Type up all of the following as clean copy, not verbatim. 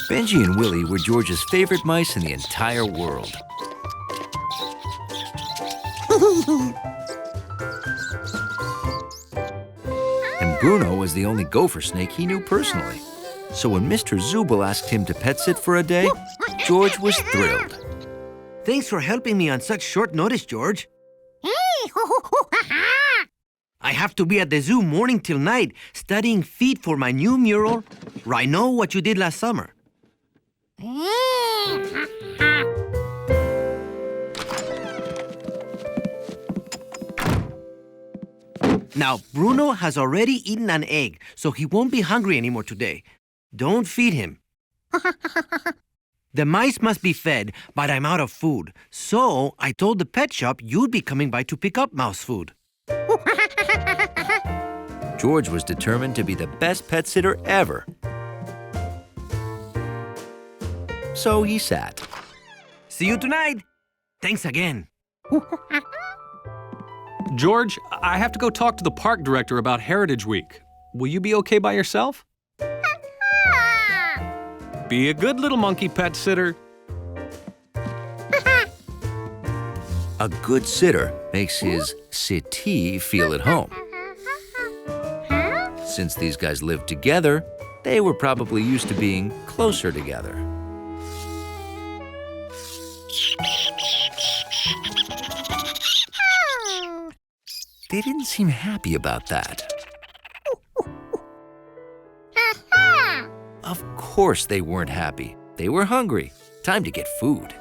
Benji and Willie were George's favorite mice in the entire world. And Bruno was the only gopher snake he knew personally. So when Mr. Zubel asked him to pet sit for a day, George was thrilled. Thanks for helping me on such short notice, George. I have to be at the zoo morning till night studying feet for my new mural, Rhino, What You Did Last Summer. Now, Bruno has already eaten an egg, so he won't be hungry anymore today. Don't feed him. The mice must be fed, but I'm out of food. So I told the pet shop you'd be coming by to pick up mouse food. George was determined to be the best pet sitter ever. So he sat. See you tonight. Thanks again. George, I have to go talk to the park director about Heritage Week. Will you be okay by yourself? Be a good little monkey pet sitter. A good sitter makes his sittee feel at home. Since these guys lived together, they were probably used to being closer together. They didn't seem happy about that. Of course they weren't happy. They were hungry. Time to get food.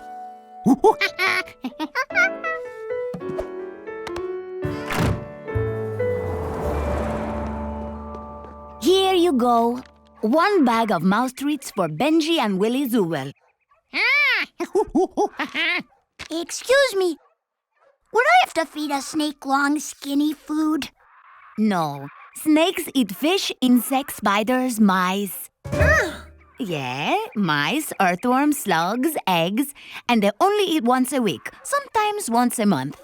Here you go. 1 bag of mouse treats for Benji and Willie Zubel. Excuse me. Would I have to feed a snake long, skinny food? No. Snakes eat fish, insects, spiders, mice. Yeah, mice, earthworms, slugs, eggs, and they only eat once a week, sometimes once a month.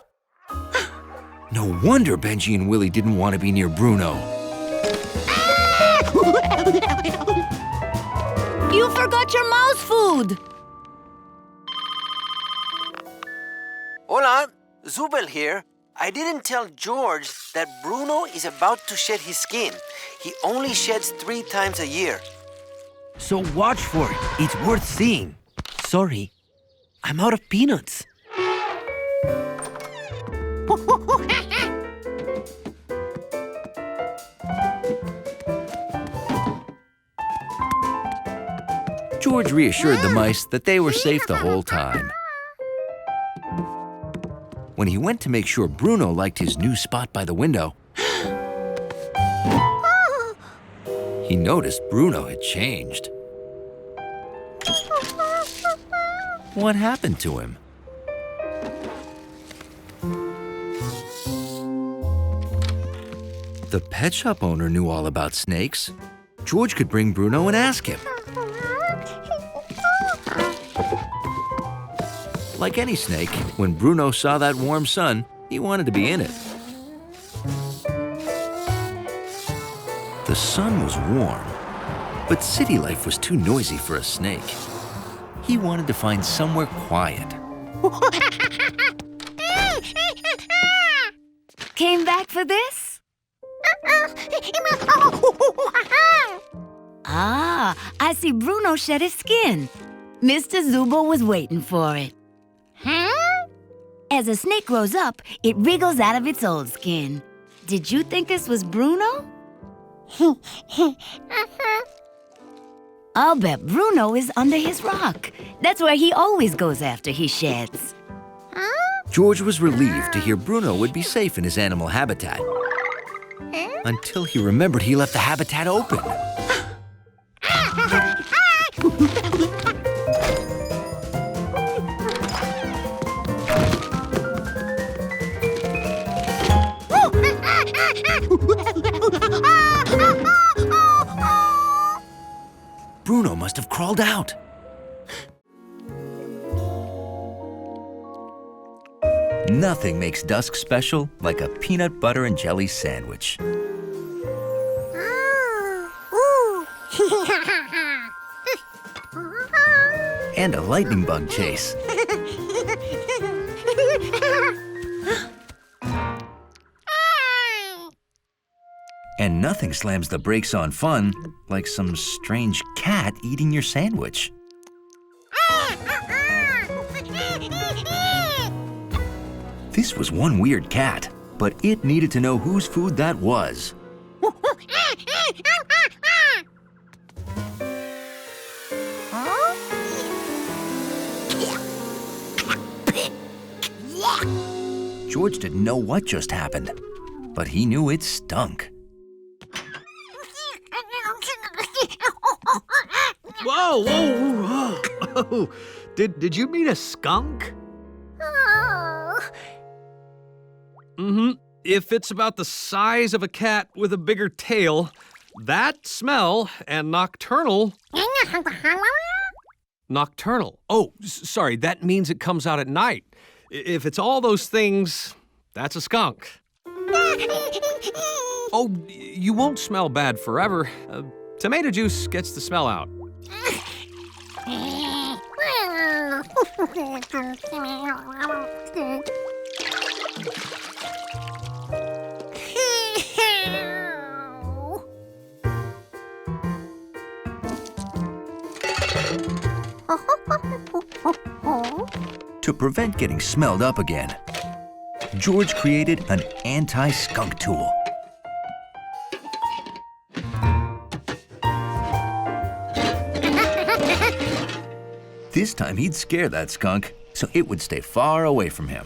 No wonder Benji and Willie didn't want to be near Bruno. You forgot your mouse food! Hola, Zubel here. I didn't tell George that Bruno is about to shed his skin. He only sheds 3 times a year. So watch for it. It's worth seeing. Sorry, I'm out of peanuts. George reassured the mice that they were safe the whole time. When he went to make sure Bruno liked his new spot by the window, he noticed Bruno had changed. What happened to him? The pet shop owner knew all about snakes. George could bring Bruno and ask him. Like any snake, when Bruno saw that warm sun, he wanted to be in it. The sun was warm, but city life was too noisy for a snake. He wanted to find somewhere quiet. Came back for this? Ah, I see Bruno shed his skin. Mr. Zubel was waiting for it. As a snake grows up, it wriggles out of its old skin. Did you think this was Bruno? I'll bet Bruno is under his rock. That's where he always goes after he sheds. George was relieved to hear Bruno would be safe in his animal habitat. Until he remembered he left the habitat open. Bruno must have crawled out. Nothing makes dusk special like a peanut butter and jelly sandwich. Ooh. and a lightning bug chase. And nothing slams the brakes on fun like some strange cat eating your sandwich. This was one weird cat, but it needed to know whose food that was. George didn't know what just happened, but he knew it stunk. Whoa, whoa, whoa. Did you mean a skunk? Mm-hmm. If it's about the size of a cat with a bigger tail, that smell and nocturnal. Nocturnal. Oh, sorry, that means it comes out at night. If it's all those things, that's a skunk. Oh, you won't smell bad forever. Tomato juice gets the smell out. To prevent getting smelled up again, George created an anti-skunk tool. This time he'd scare that skunk so it would stay far away from him.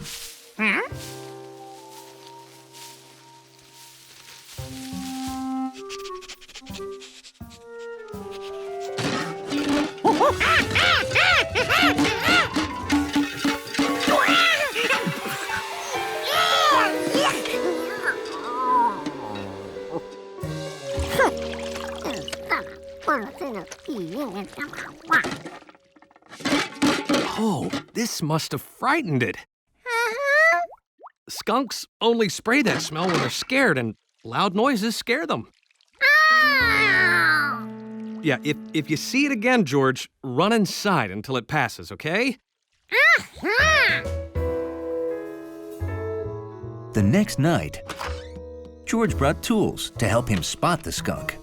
Oh, this must have frightened it. Skunks only spray that smell when they're scared, and loud noises scare them. Yeah, if you see it again, George, run inside until it passes, okay? The next night, George brought tools to help him spot the skunk.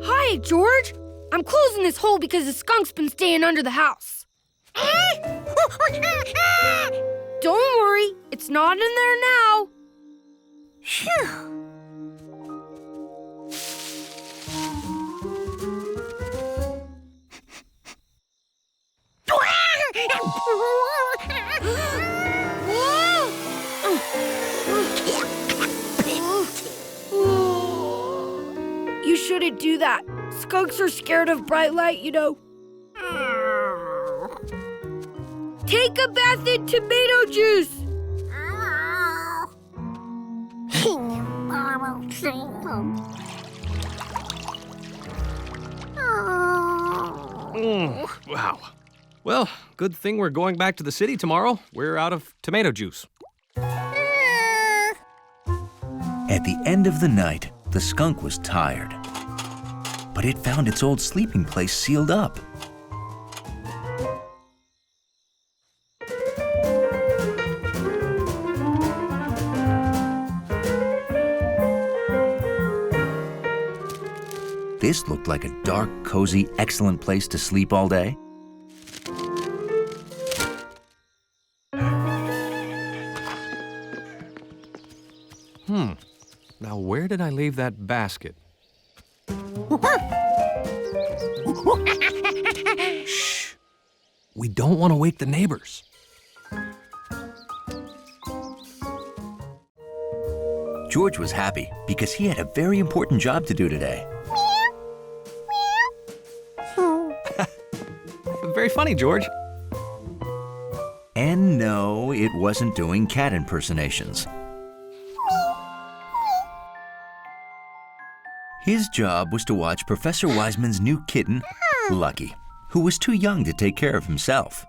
Hi, George. I'm closing this hole because the skunk's been staying under the house. Don't worry, it's not in there now. You shouldn't do that. Skunks are scared of bright light, you know. Take a bath in tomato juice. Wow. Well, good thing we're going back to the city tomorrow. We're out of tomato juice. At the end of the night, the skunk was tired, but it found its old sleeping place sealed up. This looked like a dark, cozy, excellent place to sleep all day. Now, where did I leave that basket? Shh! We don't want to wake the neighbors. George was happy because he had a very important job to do today. Very funny, George. And no, it wasn't doing cat impersonations. His job was to watch Professor Wiseman's new kitten, Lucky, who was too young to take care of himself.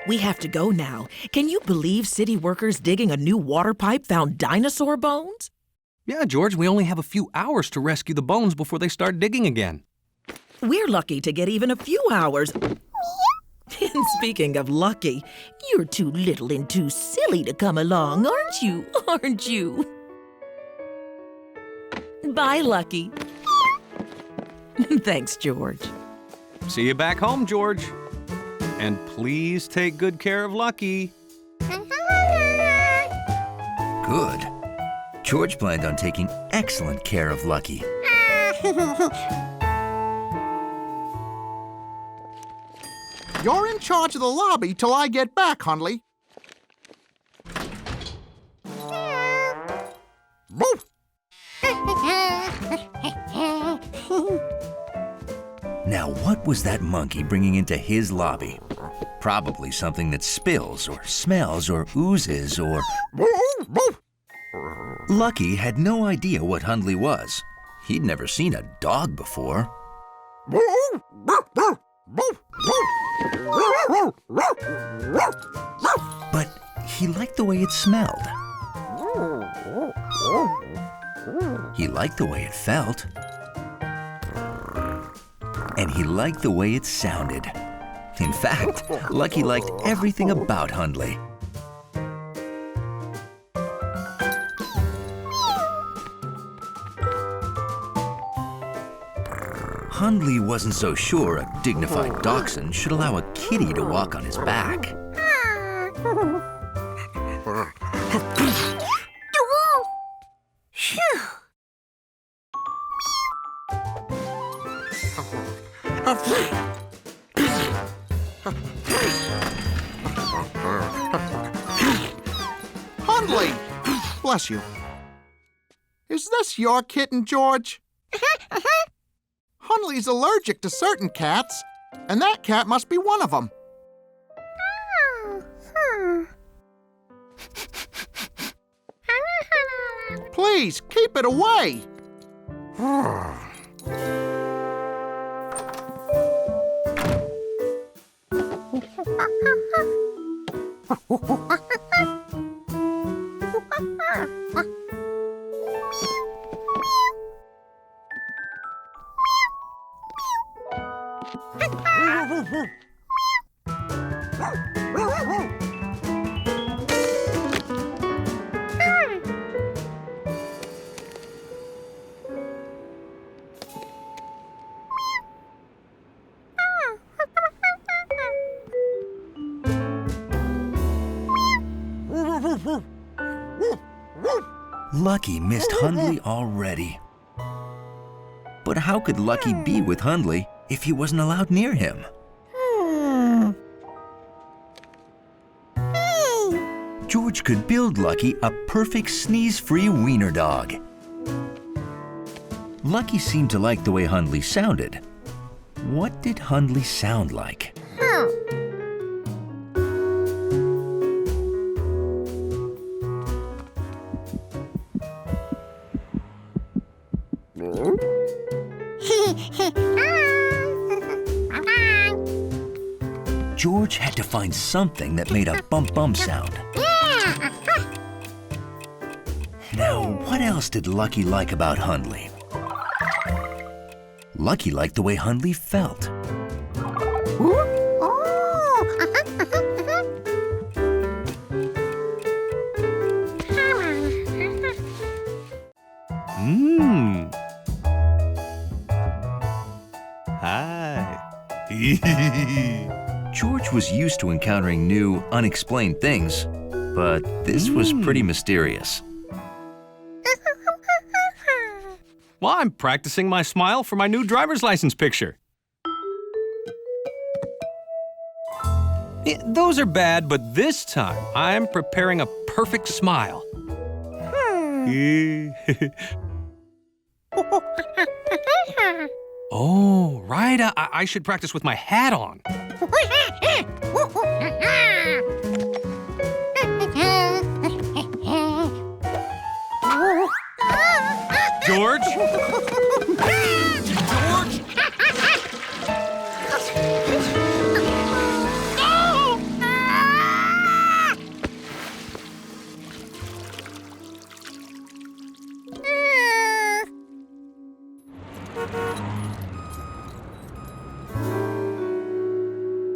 We have to go now. Can you believe city workers digging a new water pipe found dinosaur bones? Yeah, George, we only have a few hours to rescue the bones before they start digging again. We're lucky to get even a few hours. And speaking of lucky, you're too little and too silly to come along, aren't you? Aren't you? Bye, Lucky. Thanks, George. See you back home, George. And please take good care of Lucky. Good. George planned on taking excellent care of Lucky. You're in charge of the lobby till I get back, Hundley. Woof! Now, what was that monkey bringing into his lobby? Probably something that spills or smells or oozes or... Lucky had no idea what Hundley was. He'd never seen a dog before. But he liked the way it smelled. He liked the way it felt. And he liked the way it sounded. In fact, Lucky liked everything about Hundley. Hundley wasn't so sure a dignified dachshund should allow a kitty to walk on his back. Hundley! Bless you. Is this your kitten, George? Hundley's allergic to certain cats, and that cat must be one of them. Please, keep it away. Lucky missed Hundley already. But how could Lucky be with Hundley if he wasn't allowed near him? George could build Lucky a perfect sneeze-free wiener dog. Lucky seemed to like the way Hundley sounded. What did Hundley sound like? George had to find something that made a bump-bump sound. Now, what else did Lucky like about Hundley? Lucky liked the way Hundley felt. Hi. George was used to encountering new, unexplained things, but this was pretty mysterious. Well, I'm practicing my smile for my new driver's license picture. Those are bad, but this time I'm preparing a perfect smile. Oh, right. I should practice with my hat on. George? George?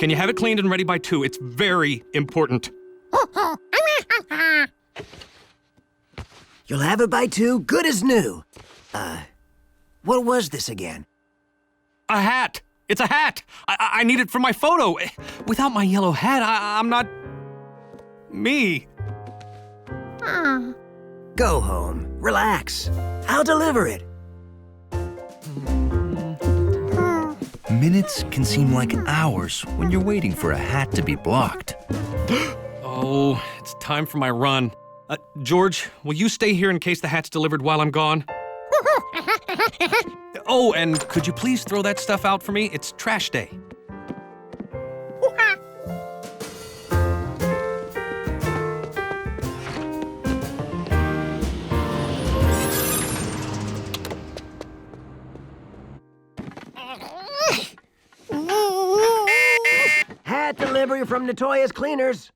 Can you have it cleaned and ready by 2? It's very important. You'll have it by 2, good as new. What was this again? A hat. It's a hat. I need it for my photo. Without my yellow hat, I'm not me. Go home, relax. I'll deliver it. Minutes can seem like hours when you're waiting for a hat to be blocked. Oh, it's time for my run. George, will you stay here in case the hat's delivered while I'm gone? Oh, and could you please throw that stuff out for me? It's trash day. Hat delivery from Natoya's Cleaners.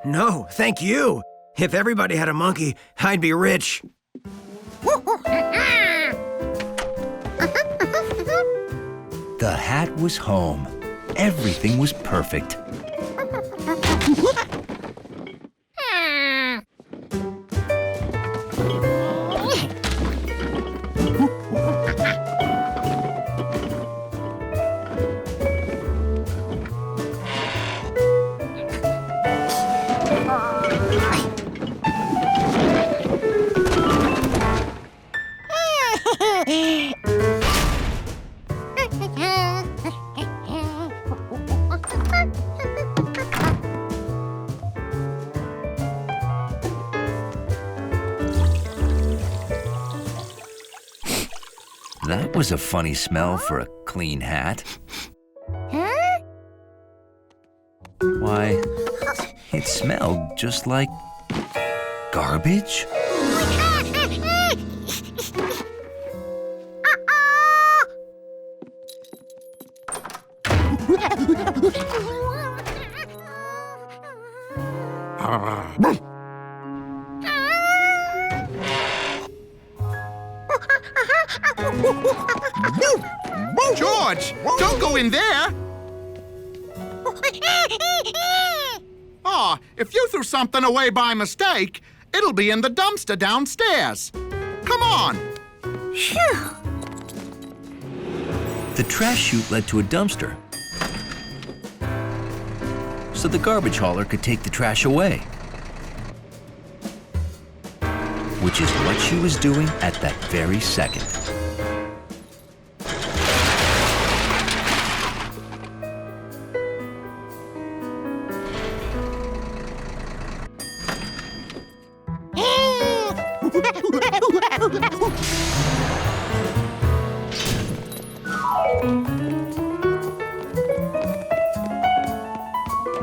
No, thank you. If everybody had a monkey, I'd be rich. The hat was home. Everything was perfect. That was a funny smell for a clean hat. Why, it smelled just like garbage. George, don't go in there. Oh, if you threw something away by mistake, it'll be in the dumpster downstairs. Come on. The trash chute led to a dumpster, so the garbage hauler could take the trash away. Which is what she was doing at that very second.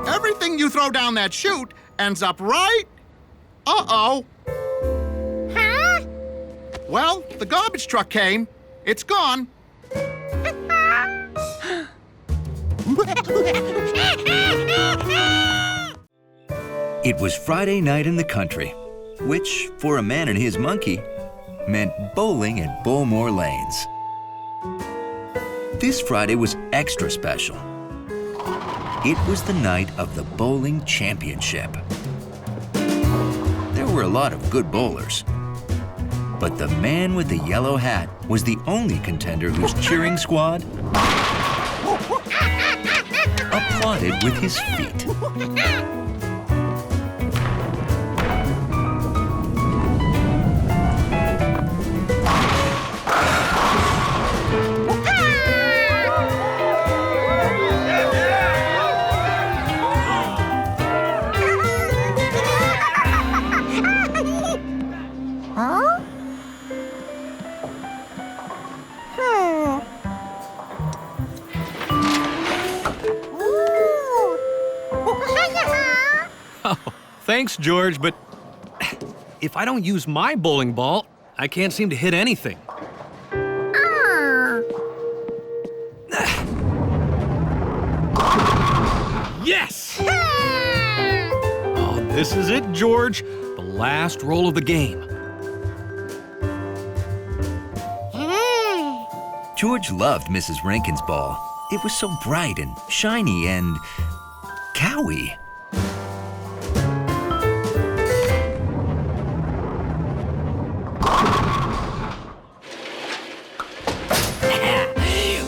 Everything you throw down that chute ends up right. Uh-oh. Huh? Well, the garbage truck came. It's gone. It was Friday night in the country, which, for a man and his monkey, meant bowling at Bowmore Lanes. This Friday was extra special. It was the night of the bowling championship. There were a lot of good bowlers, but the man with the yellow hat was the only contender whose cheering squad applauded with his feet. Thanks, George, but if I don't use my bowling ball, I can't seem to hit anything. Yes! Oh, this is it, George. The last roll of the game. George loved Mrs. Rankin's ball. It was so bright and shiny and cowy.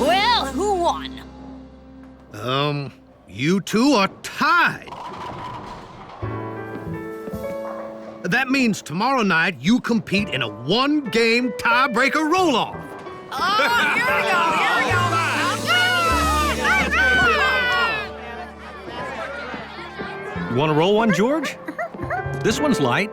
Well, who won? You two are tied. That means tomorrow night you compete in a one-game tiebreaker roll-off. You want to roll one, George? This one's light.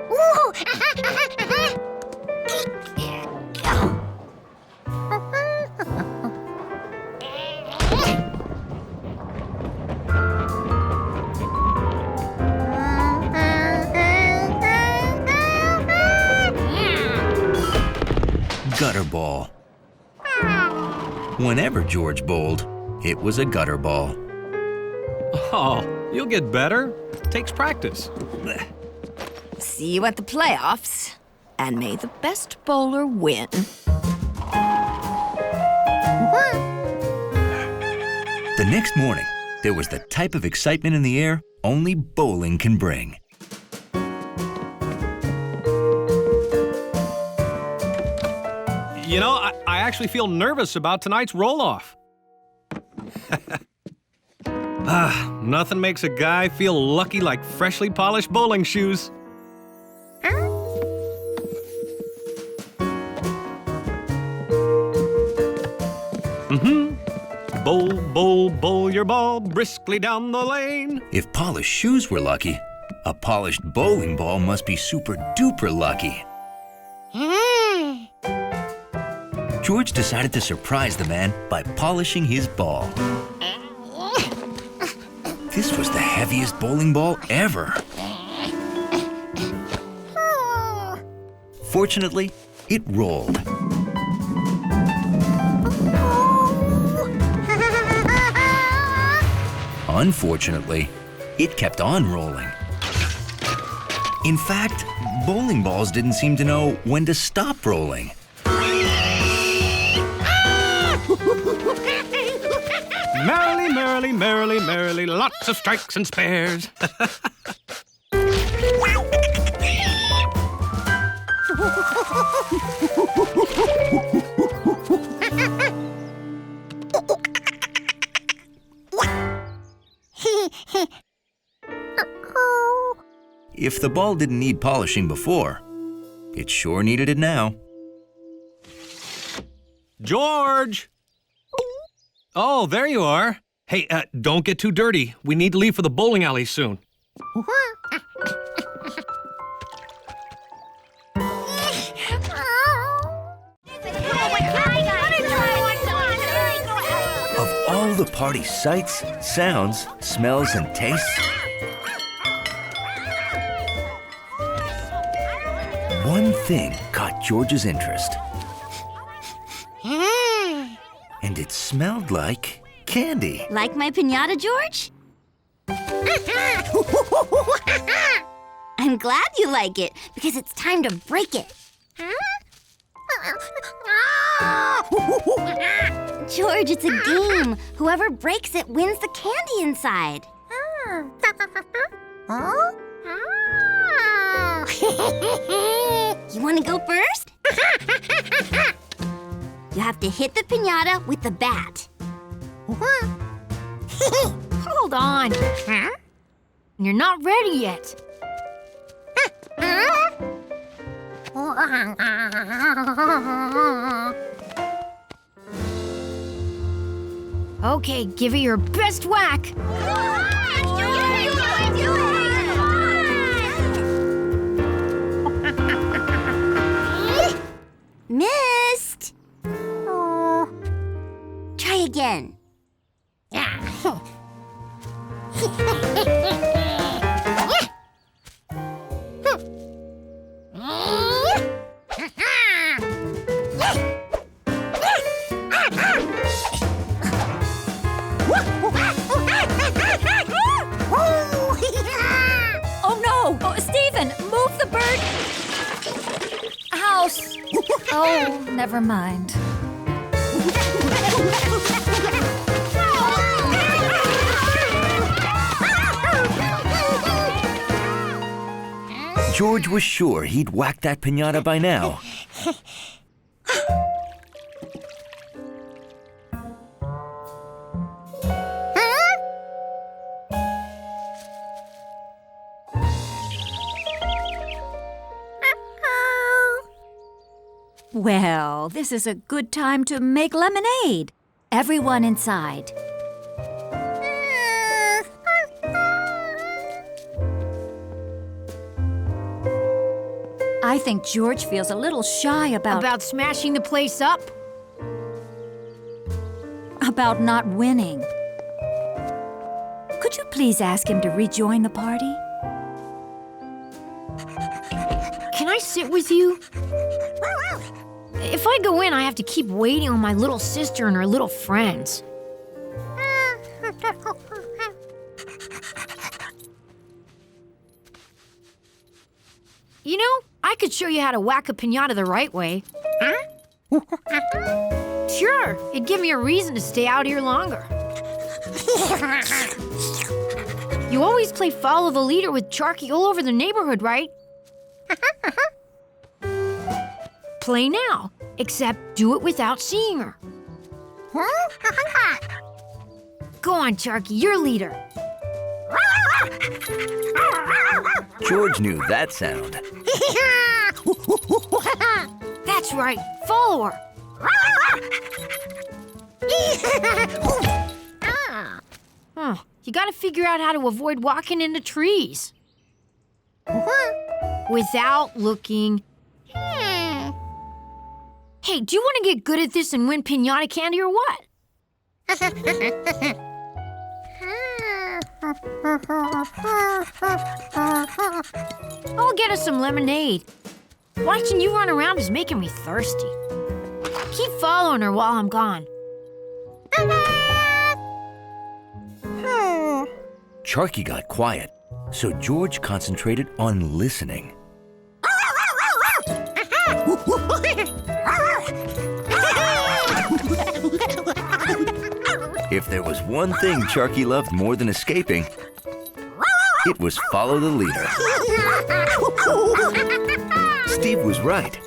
Gutter ball. Whenever George bowled, it was a gutter ball. Oh, you'll get better. Takes practice. See you at the playoffs. And may the best bowler win. The next morning, there was the type of excitement in the air only bowling can bring. You know, I actually feel nervous about tonight's roll-off. Nothing makes a guy feel lucky like freshly polished bowling shoes. Bowl, bowl, bowl your ball briskly down the lane. If polished shoes were lucky, a polished bowling ball must be super duper lucky. George decided to surprise the man by polishing his ball. This was the heaviest bowling ball ever. Fortunately, it rolled. Unfortunately, it kept on rolling. In fact, bowling balls didn't seem to know when to stop rolling. Merrily, merrily, merrily, merrily, lots of strikes and spares. If the ball didn't need polishing before, it sure needed it now. George! Oh, there you are. Hey, don't get too dirty. We need to leave for the bowling alley soon. Of all the party sights, sounds, smells, and tastes, one thing caught George's interest. And it smelled like candy. Like my piñata, George? I'm glad you like it, because it's time to break it. George, it's a game. Whoever breaks it wins the candy inside. You want to go first? You have to hit the piñata with the bat. Hold on. You're not ready yet. Okay, give it your best whack. Missed. Try again. Oh no! Oh, Stephen, move the bird! House! Oh, never mind. George was sure he'd whacked that piñata by now. Well, this is a good time to make lemonade. Everyone inside. I think George feels a little shy About smashing the place up? about not winning. Could you please ask him to rejoin the party? Can I sit with you? If I go in, I have to keep waiting on my little sister and her little friends. You know, I could show you how to whack a piñata the right way. Sure, it'd give me a reason to stay out here longer. You always play follow the leader with Charky all over the neighborhood, right? Play now, except do it without seeing her. Go on, Charky, you're leader. George knew that sound. That's right, follow her. You gotta figure out how to avoid walking into trees. Without looking. Hey, do you want to get good at this and win piñata candy or what? I'll get us some lemonade. Watching you run around is making me thirsty. Keep following her while I'm gone. Charky got quiet, so George concentrated on listening. If there was one thing Charky loved more than escaping, it was follow the leader. Steve was right.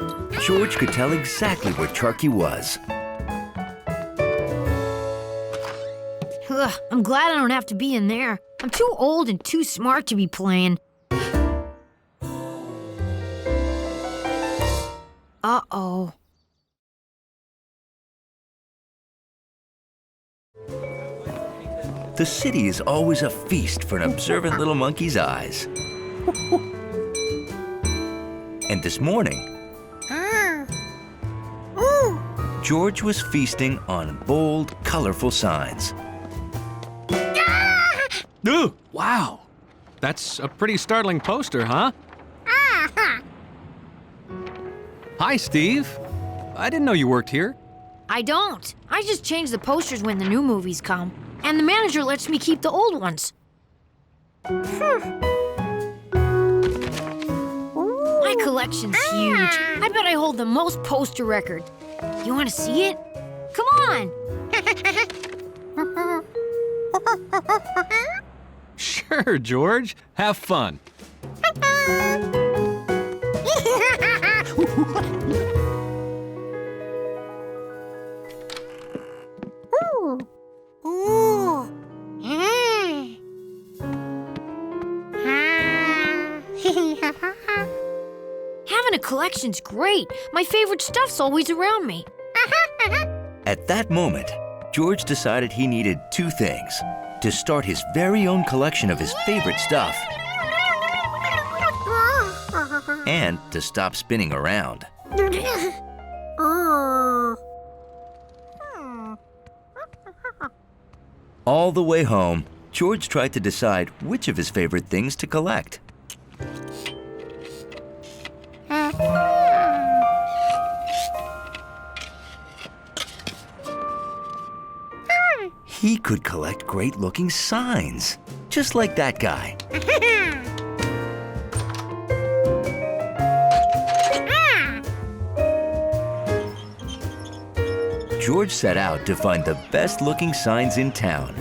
George could tell exactly where Charky was. Ugh, I'm glad I don't have to be in there. I'm too old and too smart to be playing. Uh-oh. The city is always a feast for an observant little monkey's eyes. And this morning, George was feasting on bold, colorful signs. Ooh, wow. That's a pretty startling poster, huh? Hi, Steve. I didn't know you worked here. I don't. I just change the posters when the new movies come. And the manager lets me keep the old ones. My collection's huge. I bet I hold the most poster record. You want to see it? Come on! Sure, George. Have fun. Having a collection's great. My favorite stuff's always around me. At that moment, George decided he needed two things: to start his very own collection of his favorite stuff, and to stop spinning around. All the way home, George tried to decide which of his favorite things to collect. He could collect great-looking signs, just like that guy. George set out to find the best-looking signs in town.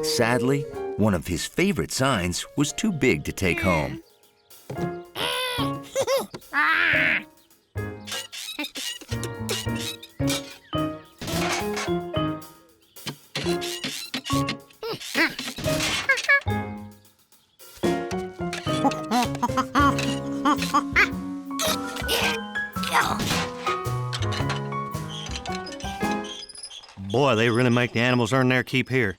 Sadly, one of his favorite signs was too big to take home. Boy, they really make the animals earn their keep here.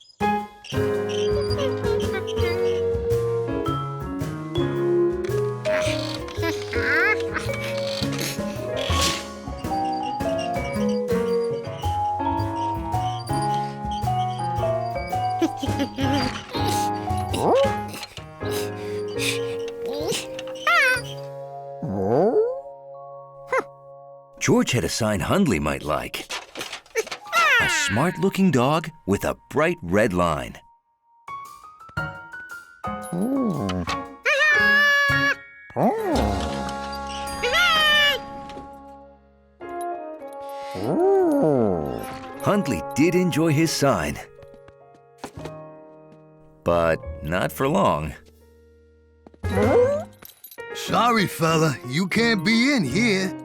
George had a sign Hundley might like. A smart-looking dog with a bright red line. Hundley did enjoy his sign, but not for long. Sorry, fella, you can't be in here.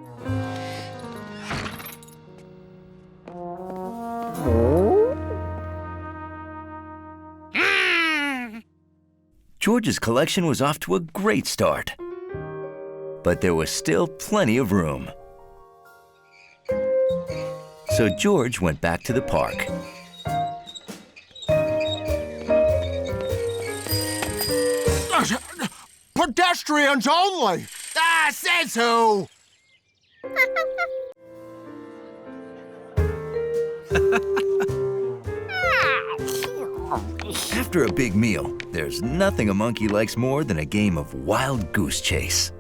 George's collection was off to a great start, but there was still plenty of room. So George went back to the park. Pedestrians only! Ah, says who? After a big meal, there's nothing a monkey likes more than a game of wild goose chase.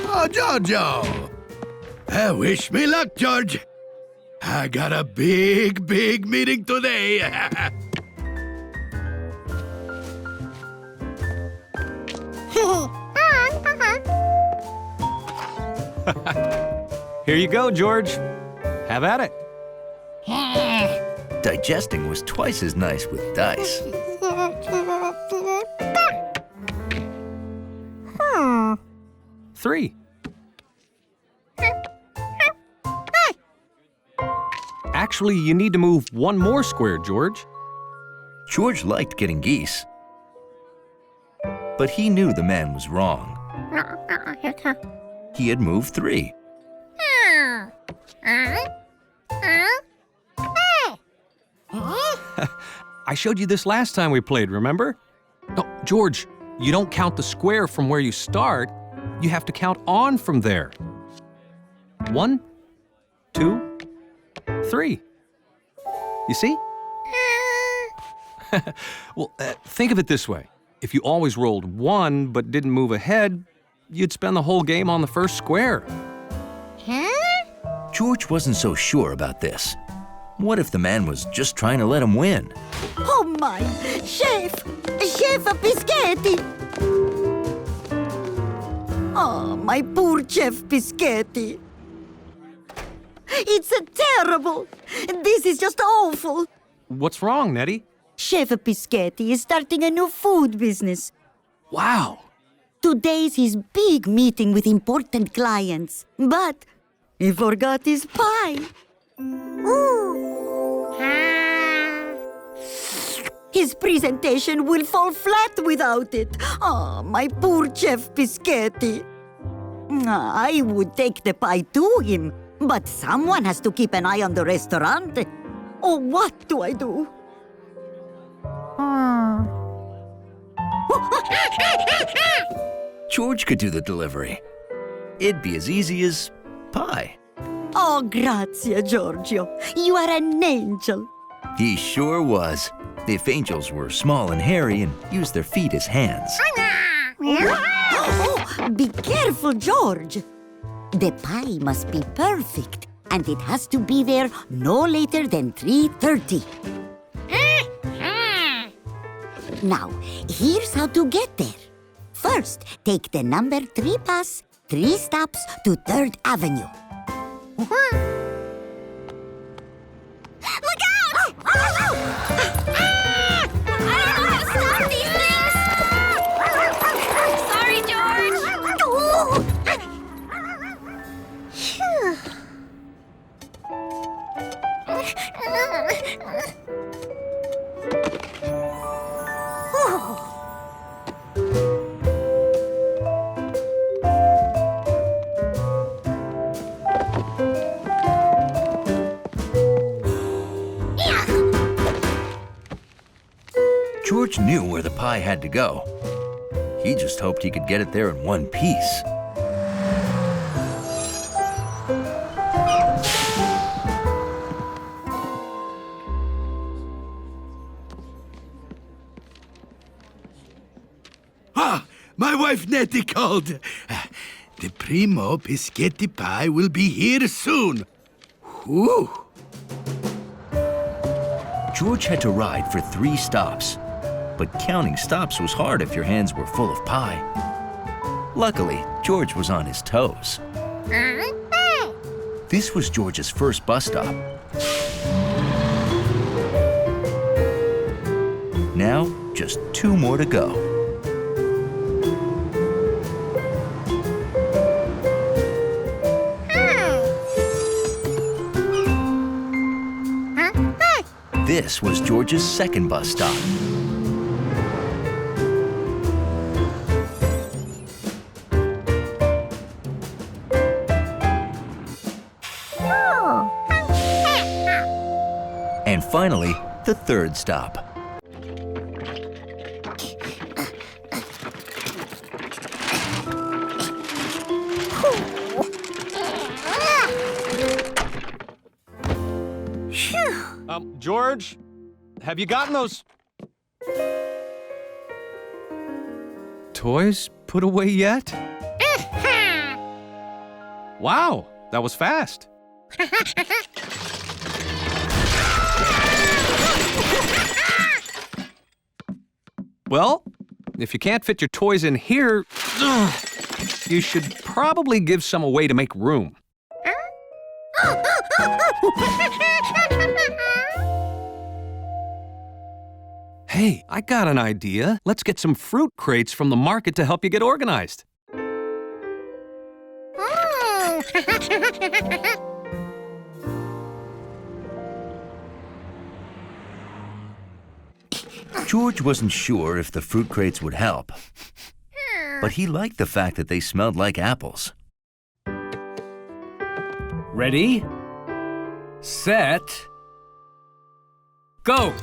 Oh, Jojo! Wish me luck, George. I got a big meeting today. Here you go, George. Have at it. Digesting was twice as nice with dice. Three. Actually, you need to move one more square, George. George liked getting geese, but he knew the man was wrong. He had moved 3. I showed you this last time we played, remember? Oh, George, you don't count the square from where you start. You have to count on from there. 1, 2, 3. You see? Well, think of it this way. If you always rolled 1 but didn't move ahead, you'd spend the whole game on the first square. George wasn't so sure about this. What if the man was just trying to let him win? Oh my! Chef Biscotti! Oh, my poor Chef Biscotti. It's terrible. This is just awful. What's wrong, Nettie? Chef Biscotti is starting a new food business. Wow. Today's his big meeting with important clients. But he forgot his pie. His presentation will fall flat without it. Oh, my poor Chef Biscotti. I would take the pie to him, but someone has to keep an eye on the restaurant. Oh, what do I do? George could do the delivery. It'd be as easy as pie. Oh, grazie, Giorgio. You are an angel. He sure was. If angels were small and hairy and used their feet as hands. Oh, be careful, George. The pie must be perfect, and it has to be there no later than 3:30. Now, here's how to get there. First, take the number 3 bus, 3 stops to 3rd Avenue. Look out! I don't know how to stop these things! Sorry, George. George knew where the pie had to go. He just hoped he could get it there in one piece. Ah, my wife Nettie called. The primo Biscotti pie will be here soon. Whew. George had to ride for 3 stops. But counting stops was hard if your hands were full of pie. Luckily, George was on his toes. This was George's first bus stop. Now, just 2 more to go. This was George's second bus stop. And finally, the 3rd stop. George, have you gotten those toys put away yet? Wow, that was fast. Well, if you can't fit your toys in here, you should probably give some away to make room. Hey, I got an idea. Let's get some fruit crates from the market to help you get organized. George wasn't sure if the fruit crates would help, but he liked the fact that they smelled like apples. Ready, set, go!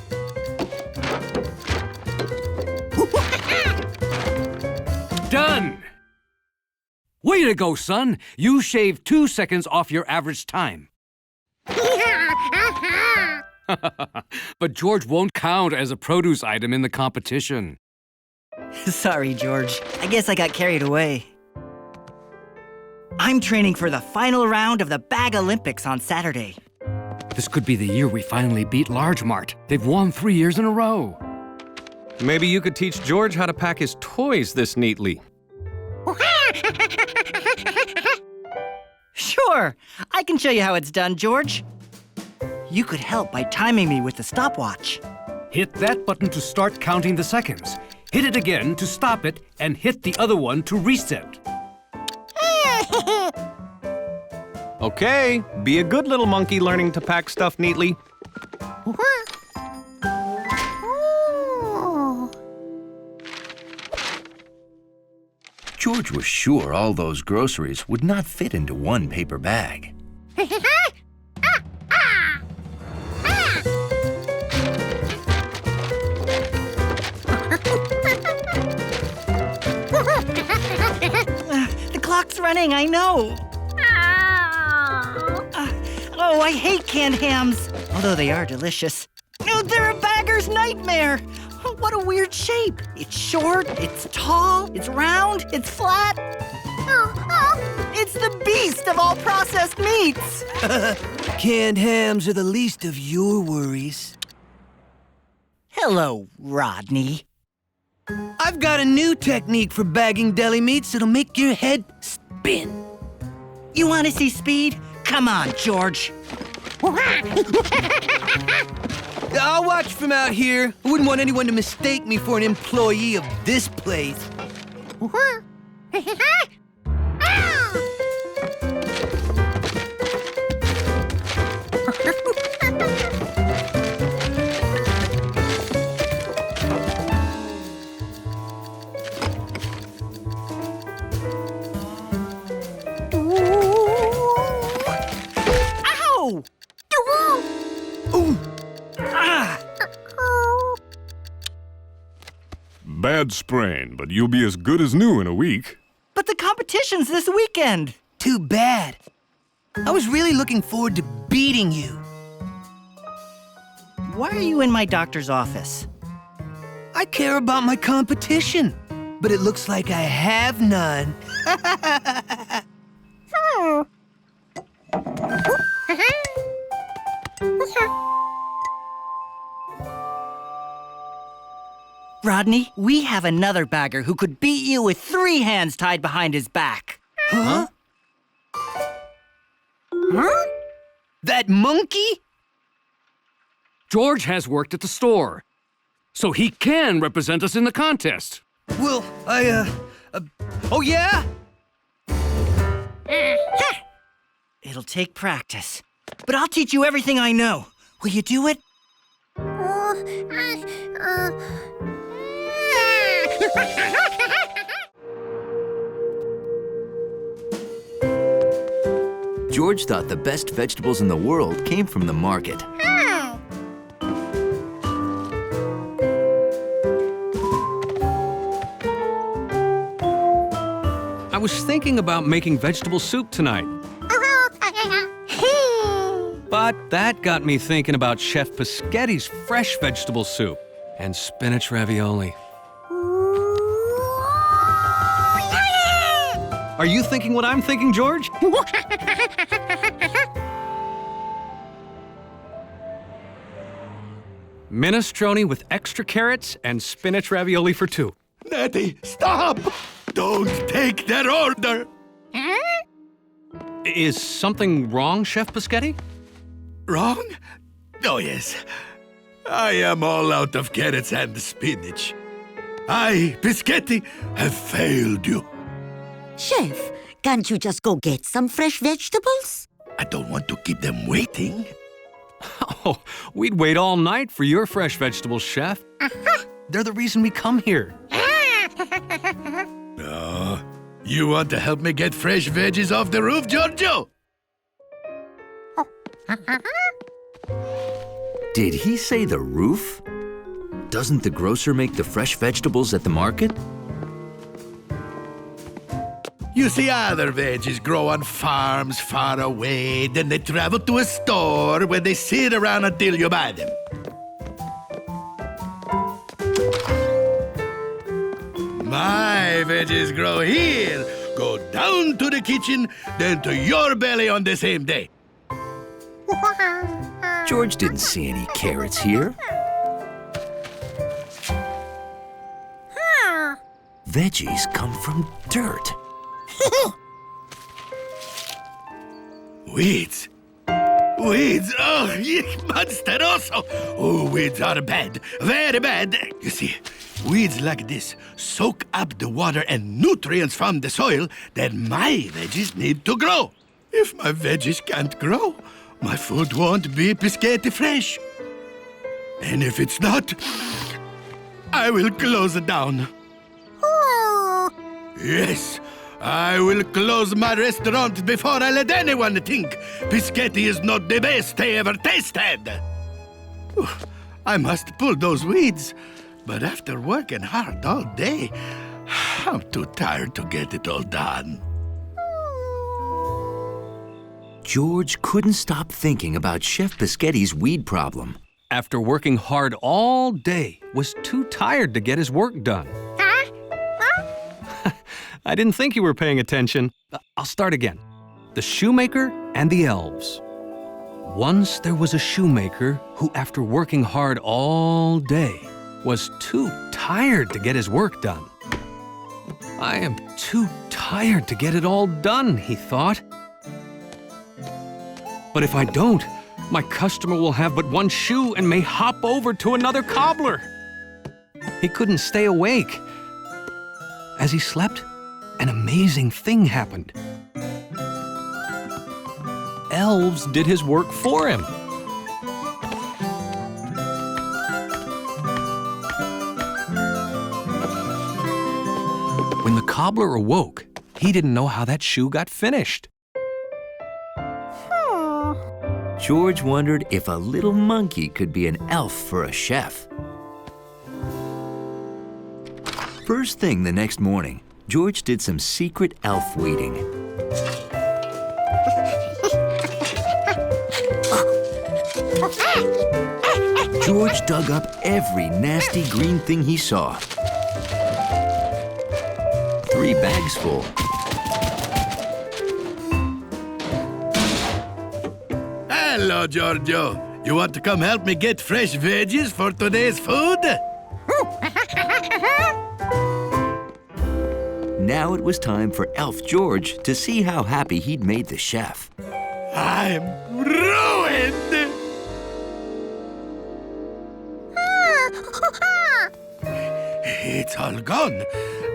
Done! Way to go, son! You shaved 2 seconds off your average time. But George won't count as a produce item in the competition. Sorry, George. I guess I got carried away. I'm training for the final round of the Bag Olympics on Saturday. This could be the year we finally beat Large Mart. They've won 3 years in a row. Maybe you could teach George how to pack his toys this neatly. Sure, I can show you how it's done, George. You could help by timing me with the stopwatch. Hit that button to start counting the seconds. Hit it again to stop it, and hit the other one to reset. Okay, be a good little monkey learning to pack stuff neatly. George was sure all those groceries would not fit into one paper bag. The clock's running, I know. Oh, I hate canned hams, although they are delicious. Oh, they're a bagger's nightmare. Oh, what a weird shape. It's short, it's tall, it's round, it's flat. It's the beast of all processed meats. Canned hams are the least of your worries. Hello, Rodney. I've got a new technique for bagging deli meats that'll make your head spin. You want to see speed? Come on, George. I'll watch from out here. I wouldn't want anyone to mistake me for an employee of this place. Ow! Ooh. Ah! Bad sprain, but you'll be as good as new in a week. But the competition's this weekend. Too bad. I was really looking forward to beating you. Why are you in my doctor's office? I care about my competition, but it looks like I have none. Rodney, we have another bagger who could beat you with 3 hands tied behind his back. Huh? Huh? That monkey? George has worked at the store, so he can represent us in the contest. Well, oh yeah? It'll take practice, but I'll teach you everything I know. Will you do it? George thought the best vegetables in the world came from the market. I was thinking about making vegetable soup tonight. But that got me thinking about Chef Pischetti's fresh vegetable soup and spinach ravioli. Are you thinking what I'm thinking, George? Minestrone with extra carrots and spinach ravioli for 2. Natty, stop! Don't take that order! Is something wrong, Chef Pischetti? Wrong? Oh, yes. I am all out of carrots and spinach. I, Pischetti, have failed you. Chef, can't you just go get some fresh vegetables? I don't want to keep them waiting. Oh, we'd wait all night for your fresh vegetables, Chef. They're the reason we come here. No. You want to help me get fresh veggies off the roof, Giorgio? Did he say the roof? Doesn't the grocer make the fresh vegetables at the market? You see, other veggies grow on farms far away, then they travel to a store where they sit around until you buy them. My veggies grow here, go down to the kitchen, then to your belly on the same day. George didn't see any carrots here. Veggies come from dirt. Weeds? Weeds, oh, monsteroso. Oh, weeds are bad, very bad. You see, weeds like this soak up the water and nutrients from the soil that my veggies need to grow. If my veggies can't grow, my food won't be Pischetti fresh. And if it's not, I will close it down. Yes, I will close my restaurant before I let anyone think Pischetti is not the best they ever tasted. I must pull those weeds, but after working hard all day, I'm too tired to get it all done. George couldn't stop thinking about Chef Pischetti's weed problem. After working hard all day, was too tired to get his work done. I didn't think you were paying attention. I'll start again. The shoemaker and the elves. Once there was a shoemaker who, after working hard all day, was too tired to get his work done. I am too tired to get it all done, he thought. But if I don't, my customer will have but one shoe and may hop over to another cobbler. He couldn't stay awake. As he slept, an amazing thing happened. Elves did his work for him. When the cobbler awoke, he didn't know how that shoe got finished. George wondered if a little monkey could be an elf for a chef. First thing the next morning, George did some secret elf weeding. George dug up every nasty green thing he saw. 3 bags full. Hello, Giorgio. You want to come help me get fresh veggies for today's food? Now it was time for Elf George to see how happy he'd made the chef. I'm ruined! It's all gone.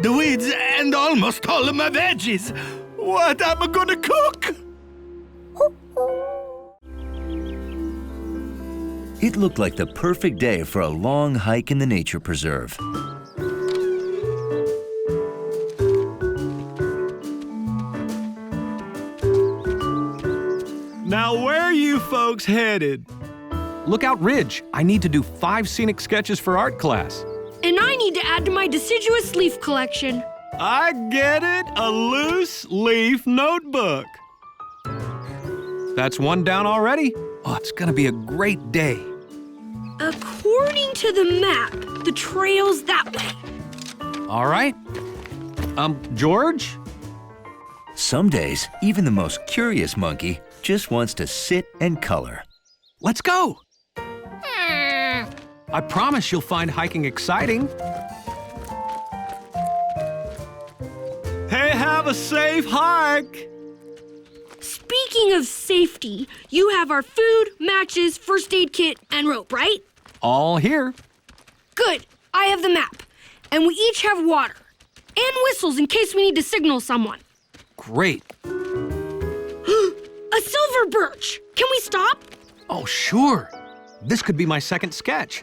The weeds and almost all of my veggies. What am I gonna cook? It looked like the perfect day for a long hike in the nature preserve. Now where are you folks headed? Lookout Ridge. I need to do 5 scenic sketches for art class. And I need to add to my deciduous leaf collection. I get it, a loose leaf notebook. That's one down already. Oh, it's gonna be a great day. According to the map, the trail's that way. All right. George? Some days, even the most curious monkey just wants to sit and color. Let's go. I promise you'll find hiking exciting. Hey, have a safe hike. Speaking of safety, you have our food, matches, first aid kit, and rope, right? All here. Good. I have the map. And we each have water. And whistles in case we need to signal someone. Great. A silver birch. Can we stop? Oh, sure. This could be my second sketch.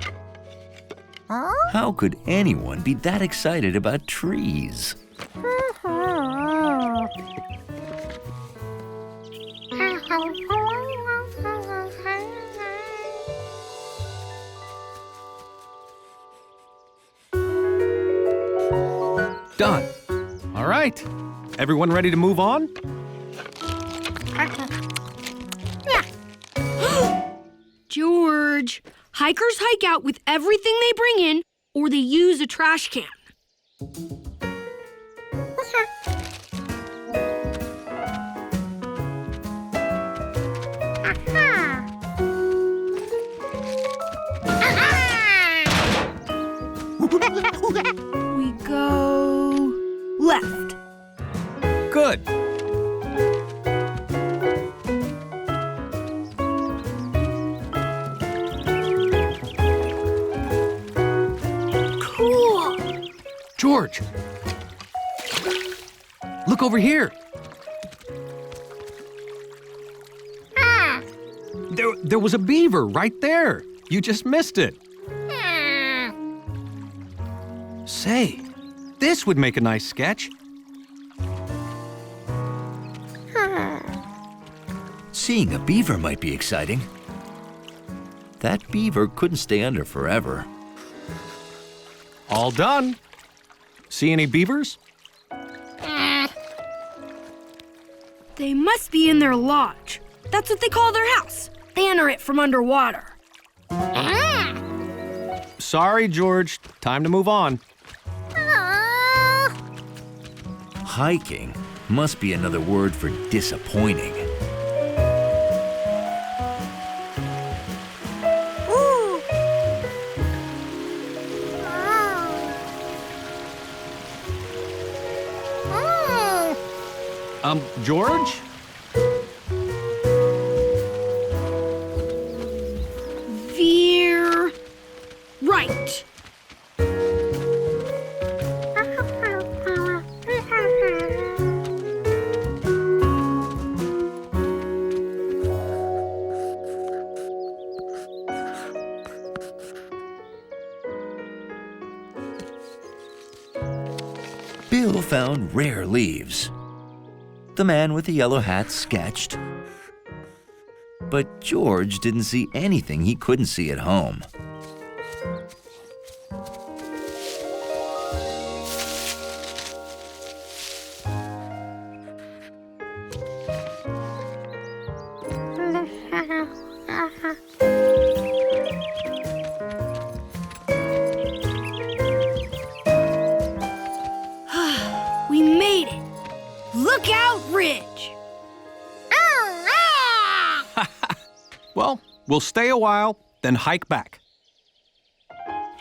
How could anyone be that excited about trees? Done. All right. Everyone ready to move on? George, hikers hike out with everything they bring in, or they use a trash can. We go left. Good. George! Look over here. There was a beaver right there. You just missed it. Say, this would make a nice sketch. Seeing a beaver might be exciting. That beaver couldn't stay under forever. All done. See any beavers? They must be in their lodge. That's what they call their house. They enter it from underwater. Sorry, George. Time to move on. Hiking must be another word for disappointing. George? Veer right. Bill found rare leaves. The man with the yellow hat sketched. But George didn't see anything he couldn't see at home. We made it. Lookout Ridge. Well, we'll stay a while, then hike back.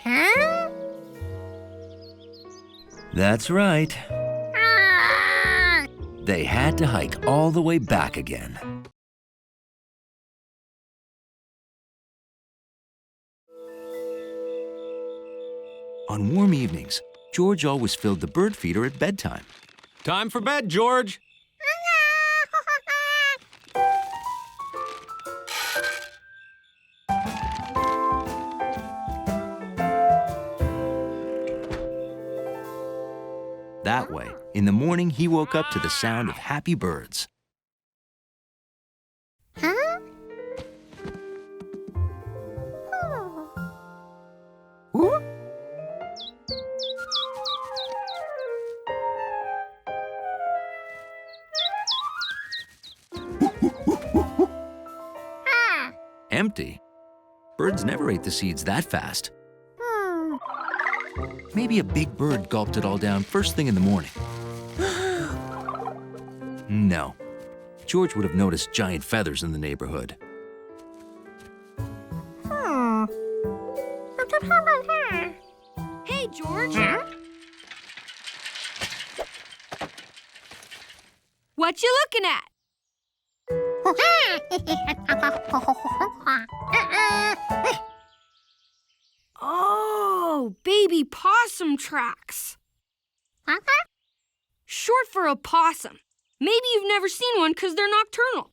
Huh? That's right. They had to hike all the way back again. On warm evenings, George always filled the bird feeder at bedtime. Time for bed, George. That way, in the morning, he woke up to the sound of happy birds. Huh? Ooh. Empty. Birds never ate the seeds that fast. Maybe a big bird gulped it all down first thing in the morning. No. George would have noticed giant feathers in the neighborhood. Hey, George. What you looking at? Oh, baby possum tracks. Short for a possum. Maybe you've never seen one because they're nocturnal.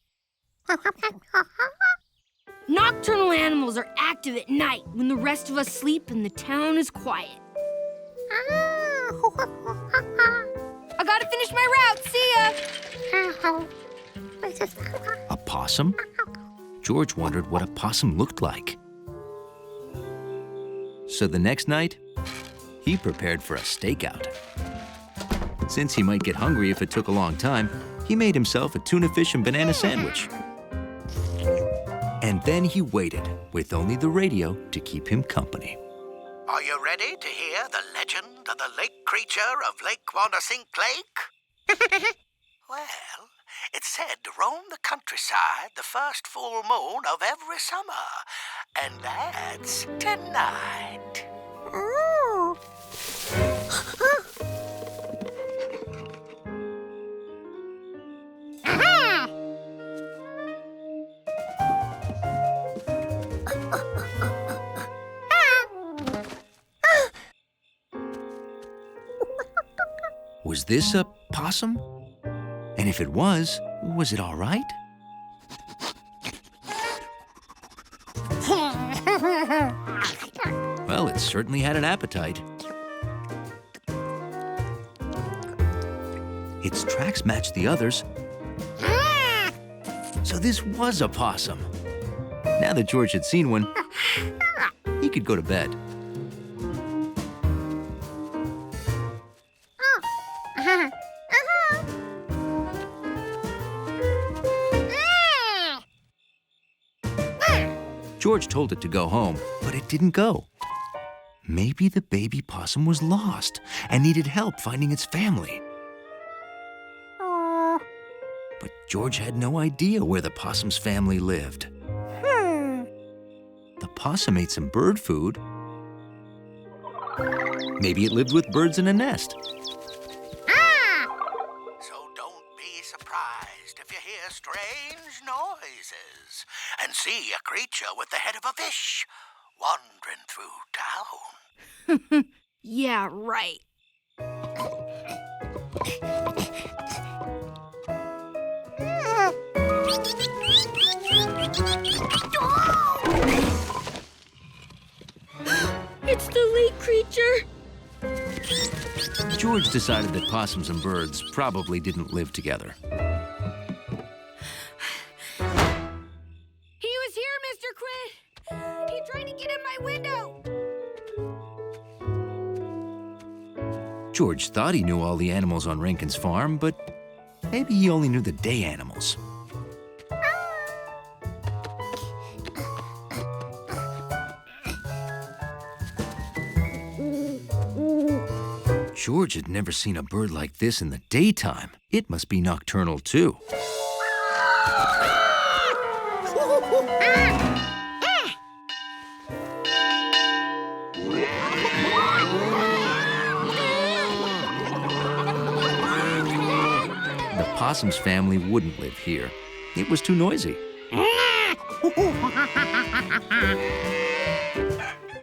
Nocturnal animals are active at night when the rest of us sleep and the town is quiet. I gotta finish my route. See ya. A possum? George wondered what a possum looked like. So the next night, he prepared for a stakeout. Since he might get hungry if it took a long time, he made himself a tuna fish and banana sandwich. And then he waited, with only the radio to keep him company. Are you ready to hear the legend of the lake creature of Lake Wandersink Lake? Well, it's said to roam the countryside the first full moon of every summer. And that's tonight. Ooh. this a possum? And if it was it all right? Well, it certainly had an appetite. Its tracks matched the others. So this was a possum. Now that George had seen one, he could go to bed. George told it to go home, but it didn't go. Maybe the baby possum was lost and needed help finding its family. But George had no idea where the possum's family lived. The possum ate some bird food. Maybe it lived with birds in a nest. So don't be surprised if you hear strange noises and see a creature with the head of a fish wandering through town. Yeah, right. It's the lake creature. George decided that possums and birds probably didn't live together. He was here, Mr. Quinn. He tried to get in my window. George thought he knew all the animals on Rankin's farm, but maybe he only knew the day animals. George had never seen a bird like this in the daytime. It must be nocturnal, too. The possum's family wouldn't live here. It was too noisy.